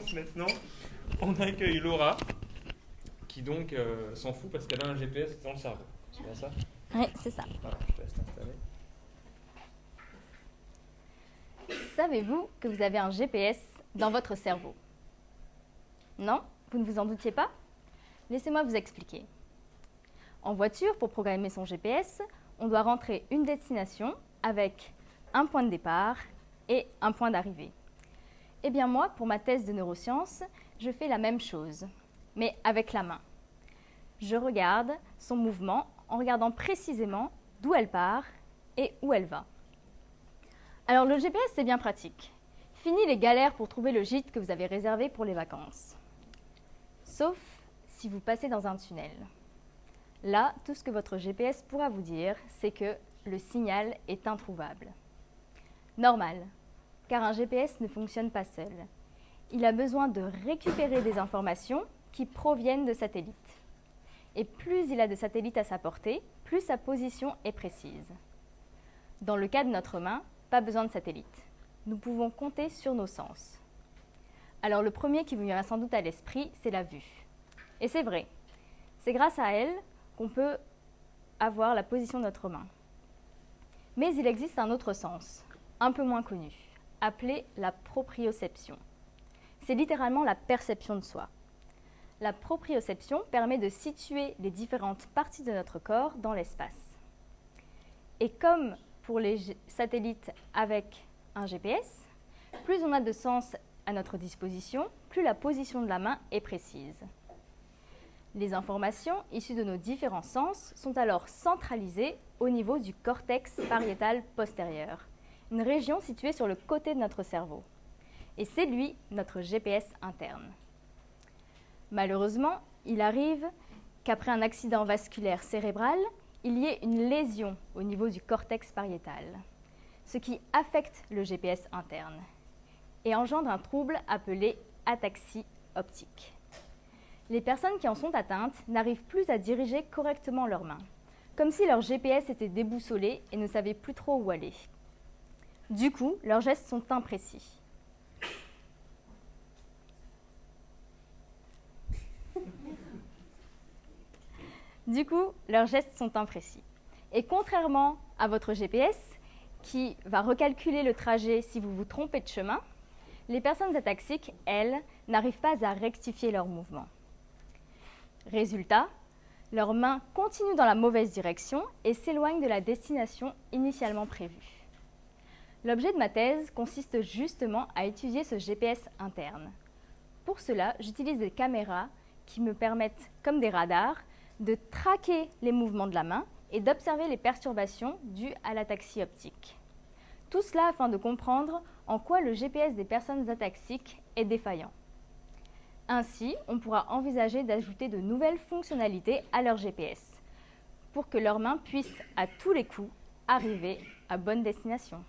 pense maintenant, on accueille Laura, qui donc s'en fout parce qu'elle a un GPS dans le cerveau. C'est bien ça? Oui, c'est ça. Voilà, je te laisse t'installer. Savez-vous que vous avez un GPS dans votre cerveau? Non? Vous ne vous en doutiez pas? Laissez-moi vous expliquer. En voiture, pour programmer son GPS, on doit rentrer une destination avec un point de départ et un point d'arrivée. Eh bien moi, pour ma thèse de neurosciences, je fais la même chose, mais avec la main. Je regarde son mouvement en regardant précisément d'où elle part et où elle va. Alors le GPS, c'est bien pratique. Fini les galères pour trouver le gîte que vous avez réservé pour les vacances. Sauf si vous passez dans un tunnel. Là, tout ce que votre GPS pourra vous dire, c'est que le signal est introuvable. Normal, car un GPS ne fonctionne pas seul. Il a besoin de récupérer des informations qui proviennent de satellites. Et plus il a de satellites à sa portée, plus sa position est précise. Dans le cas de notre main, pas besoin de satellites. Nous pouvons compter sur nos sens. Alors le premier qui vous vient sans doute à l'esprit, c'est la vue. Et c'est vrai, c'est grâce à elle qu'on peut avoir la position de notre main. Mais il existe un autre sens, un peu moins connu, appelé la proprioception. C'est littéralement la perception de soi. La proprioception permet de situer les différentes parties de notre corps dans l'espace. Et comme pour les satellites avec un GPS, plus on a de sens à notre disposition, plus la position de la main est précise. Les informations issues de nos différents sens sont alors centralisées au niveau du cortex pariétal postérieur, une région située sur le côté de notre cerveau. Et c'est lui notre GPS interne. Malheureusement, il arrive qu'après un accident vasculaire cérébral, il y ait une lésion au niveau du cortex pariétal, ce qui affecte le GPS interne et engendre un trouble appelé ataxie optique. Les personnes qui en sont atteintes n'arrivent plus à diriger correctement leurs mains, comme si leur GPS était déboussolé et ne savait plus trop où aller. Du coup, leurs gestes sont imprécis. Et contrairement à votre GPS, qui va recalculer le trajet si vous vous trompez de chemin, les personnes ataxiques, elles, n'arrivent pas à rectifier leur mouvement. Résultat, leurs mains continuent dans la mauvaise direction et s'éloignent de la destination initialement prévue. L'objet de ma thèse consiste justement à étudier ce GPS interne. Pour cela, j'utilise des caméras qui me permettent, comme des radars, de traquer les mouvements de la main et d'observer les perturbations dues à l'ataxie optique. Tout cela afin de comprendre en quoi le GPS des personnes ataxiques est défaillant. Ainsi, on pourra envisager d'ajouter de nouvelles fonctionnalités à leur GPS pour que leurs mains puissent à tous les coups arriver à bonne destination.